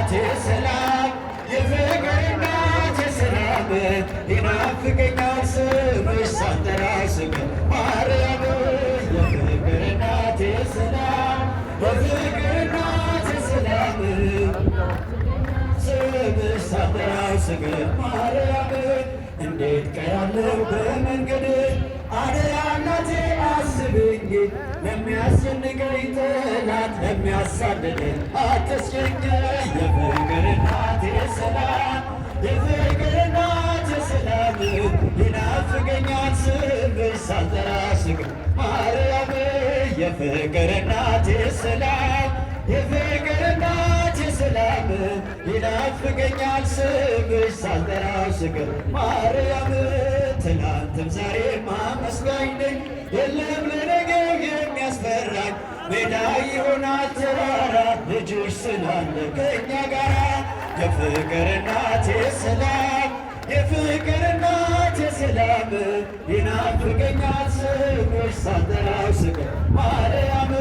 እናቴ ሰላም የፍቅር እናቴ ሰላም ይናፍቀኛል ስምሽ ሳልጠራ ስቀር ማርያም የፍቅር እናቴ ሰላም የፍቅር እናቴ ሰላም ስምሽ ሳልጠራ ስቀር ማርያም እንዴት ቀራለሁ በመንገድ አደራ እናቴ አስብኝ ለሚያስጨንቀኝ ጠላት ለሚያሳድደኝ አትስጨንቀኝ የፍቅር እናቴ ሰላም የፍቅር እናቴ ሰላም ይናፍቀኛል ስምሽ ሳልጠራ ስቀር ማርያም የፍቅር እናቴ ሰላም የፍቅር እናቴ ሰላም ይናፍቀኛል ስምሽ ሳልጠራ ስቀር ማርያም ትናንትም ዛሬም አመስጋኝ ነኝ የለም ለነገው የሚያስፈራኝ ሜዳ ይሆናል ተራራ ልጅሽ ስላለ ከእኛ ጋራ የፍቅር እናቴ ሰላም የፍቅር እናቴ ሰላም ይናፍቀኛል ስምሽ ሳልጠራ ስቀር ማርያም